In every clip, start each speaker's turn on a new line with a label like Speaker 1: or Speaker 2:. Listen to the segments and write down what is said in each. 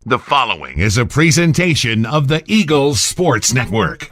Speaker 1: The following is a presentation of the Eagles Sports Network.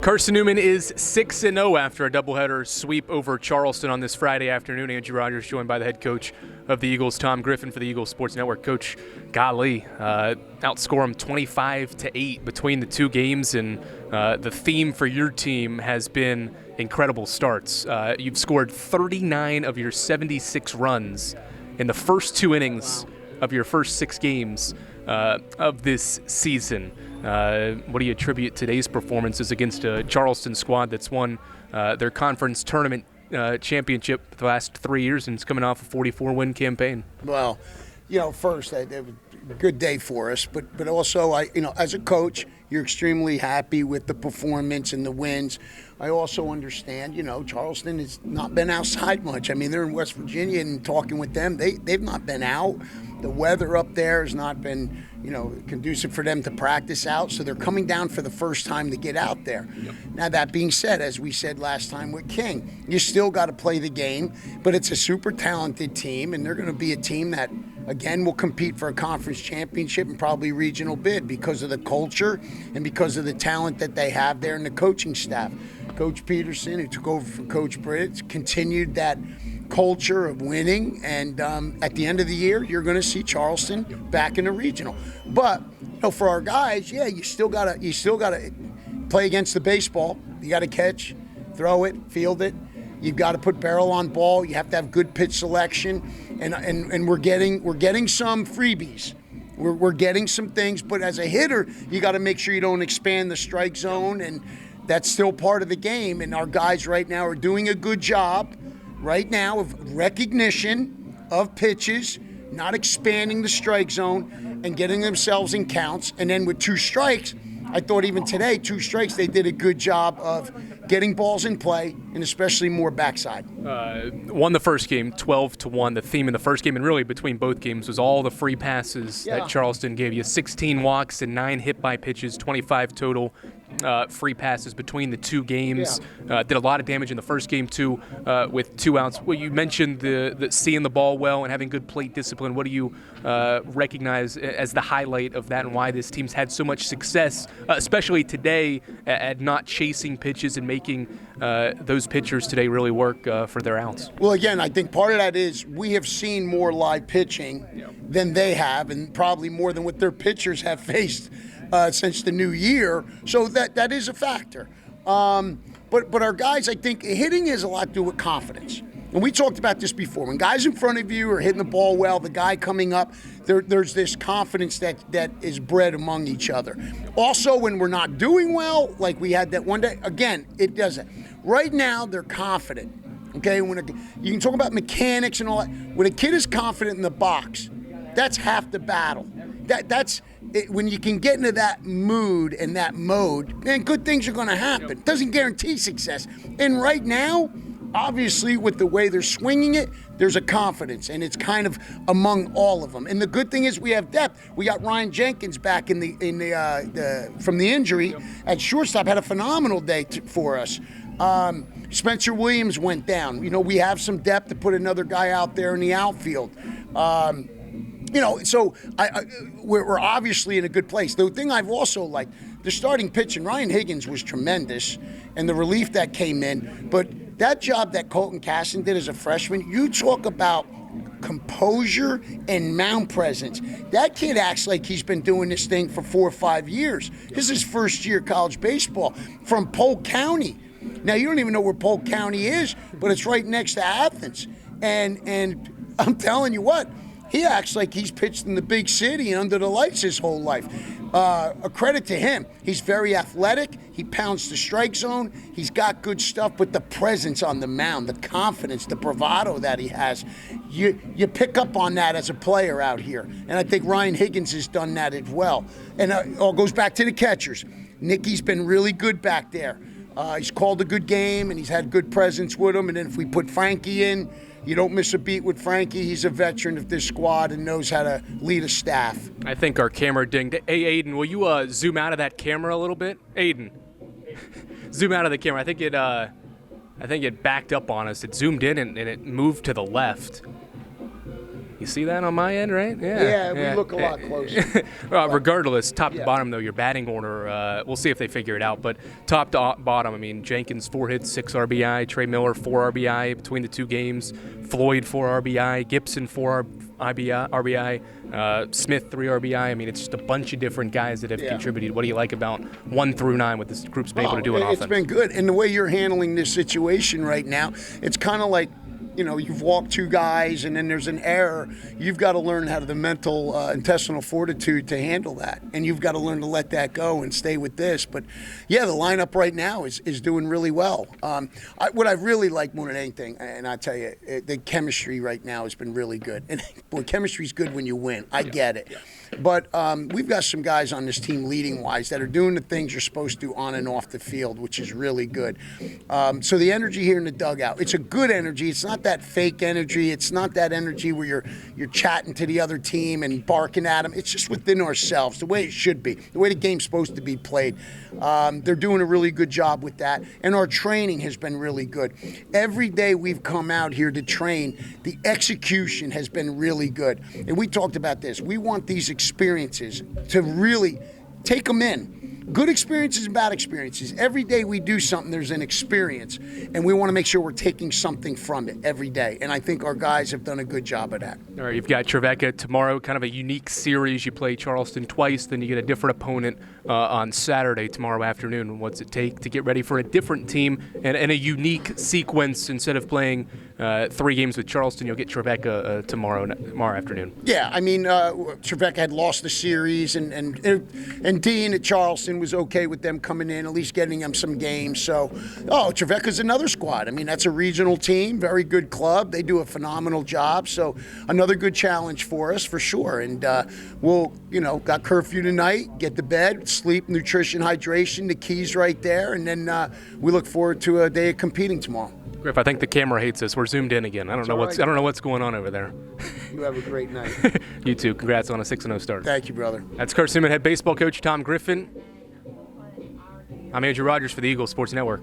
Speaker 2: Carson-Newman is 6-0 after a doubleheader sweep over Charleston on this Friday afternoon. Andrew Rogers joined by the head coach of the Eagles, Tom Griffin, for the Eagles Sports Network. Coach, golly, outscore them 25-8 between the two games, and the theme for your team has been incredible starts. You've scored 39 of your 76 runs in the first two innings of your first six games of this season. What do you attribute today's performances against a Charleston squad that's won their conference tournament championship the last 3 years, and it's coming off a 44-win campaign?
Speaker 3: Well, first, it was a good day for us, but also, as a coach, you're extremely happy with the performance and the wins. I also understand, Charleston has not been outside much. I mean, they're in West Virginia, and talking with them, they've not been out. The weather up there has not been, conducive for them to practice out, so they're coming down for the first time to get out there. Yep. Now, that being said, as we said last time with King, you still got to play the game, but it's a super talented team, and they're going to be a team that, again, will compete for a conference championship and probably regional bid because of the culture and because of the talent that they have there and the coaching staff. Coach Peterson, who took over from Coach Britt, continued that culture of winning, and at the end of the year, you're going to see Charleston back in the regional. But for our guys, you still gotta play against the baseball. You got to catch, throw it, field it. You've got to put barrel on ball. You have to have good pitch selection, and we're getting some freebies. We're getting some things, but as a hitter, you got to make sure you don't expand the strike zone, and that's still part of the game. And our guys right now are doing a good job right now of recognition of pitches, not expanding the strike zone, and getting themselves in counts. And then with two strikes, I thought even today, two strikes, they did a good job of getting balls in play, and especially more backside.
Speaker 2: Won the first game 12-1. The theme in the first game, and really between both games, was all the free passes that Charleston gave you. 16 walks and 9 hit by pitches, 25 total free passes between the two games. Did a lot of damage in the first game too, with 2 outs. Well, you mentioned the seeing the ball well and having good plate discipline. What do you recognize as the highlight of that, and why this team's had so much success, especially today, at not chasing pitches and making those pitchers today really work for their outs?
Speaker 3: Well, again, I think part of that is we have seen more live pitching than they have, and probably more than what their pitchers have faced since the new year. So that is a factor. But our guys, I think hitting has a lot to do with confidence. And we talked about this before. When guys in front of you are hitting the ball well, the guy coming up, there's this confidence that is bred among each other. Also, when we're not doing well, like we had that one day, again, it doesn't. Right now, they're confident. Okay, you can talk about mechanics and all that. When a kid is confident in the box, that's half the battle. That's it, when you can get into that mood and that mode, man, good things are going to happen. It doesn't guarantee success. And right now, obviously, with the way they're swinging it, there's a confidence, and it's kind of among all of them. And the good thing is we have depth. We got Ryan Jenkins back from the injury at shortstop, had a phenomenal day for us. Spencer Williams went down. We have some depth to put another guy out there in the outfield. So we're obviously in a good place. The thing I've also liked, the starting pitching, Ryan Higgins was tremendous, and the relief that came in. But that job that Colton Casson did as a freshman, you talk about composure and mound presence. That kid acts like he's been doing this thing for 4 or 5 years. This is his first year college baseball from Polk County. Now, you don't even know where Polk County is, but it's right next to Athens. And I'm telling you what, he acts like he's pitched in the big city and under the lights his whole life. A credit to him. He's very athletic. He pounds the strike zone. He's got good stuff, but the presence on the mound, the confidence, the bravado that he has, you pick up on that as a player out here. And I think Ryan Higgins has done that as well. And it all goes back to the catchers. Nicky's been really good back there. He's called a good game, and he's had good presence with him. And then if we put Frankie in, you don't miss a beat with Frankie. He's a veteran of this squad and knows how to lead a staff.
Speaker 2: I think our camera dinged. Hey, Aiden, will you zoom out of that camera a little bit? Aiden, zoom out of the camera. I think it backed up on us. It zoomed in and it moved to the left. You see that on my end, right?
Speaker 3: Yeah, we look a lot closer.
Speaker 2: Regardless, top to bottom, though, your batting order, we'll see if they figure it out. But top to bottom, I mean, Jenkins, 4 hits, 6 RBI. Trey Miller, 4 RBI between the 2 games. Floyd, 4 RBI. Gibson, 4 RBI. Smith, 3 RBI. I mean, it's just a bunch of different guys that have contributed. What do you like about 1 through 9 what this group's been able to do on offense?
Speaker 3: It's been good. And the way you're handling this situation right now, it's kind of like, you've walked 2 guys and then there's an error. You've got to learn how to the mental, intestinal fortitude to handle that. And you've got to learn to let that go and stay with this. But, the lineup right now is doing really well. What I really like more than anything, and I tell you, the chemistry right now has been really good. And, boy, chemistry's good when you win. I get it. But we've got some guys on this team leading-wise that are doing the things you're supposed to on and off the field, which is really good. So the energy here in the dugout, it's a good energy. It's not that fake energy. It's not that energy where you're chatting to the other team and barking at them. It's just within ourselves, the way it should be, the way the game's supposed to be played. They're doing a really good job with that. And our training has been really good. Every day we've come out here to train, the execution has been really good. And we talked about this. We want these experiences to really take them in. Good experiences and bad experiences. Every day we do something, there's an experience, and we want to make sure we're taking something from it every day. And I think our guys have done a good job of that.
Speaker 2: All right, you've got Trevecca tomorrow, kind of a unique series. You play Charleston twice, then you get a different opponent on Saturday tomorrow afternoon. What's it take to get ready for a different team and a unique sequence? Instead of playing 3 games with Charleston, you'll get Trevecca tomorrow afternoon.
Speaker 3: Yeah, I mean, Trevecca had lost the series, and Dean at Charleston was okay with them coming in, at least getting them some games. So, Trevecca's another squad. I mean, that's a regional team, very good club. They do a phenomenal job. So, another good challenge for us, for sure. And we'll, got curfew tonight, get to bed, sleep, nutrition, hydration, the keys right there. And then we look forward to a day of competing tomorrow.
Speaker 2: Griff, I think the camera hates us. We're zoomed in again. I don't know what's going on over there.
Speaker 3: You have a great night.
Speaker 2: You too. Congrats on a 6-0 start.
Speaker 3: Thank you, brother.
Speaker 2: That's Carson-Newman head baseball coach Tom Griffin. I'm Andrew Rogers for the Eagles Sports Network.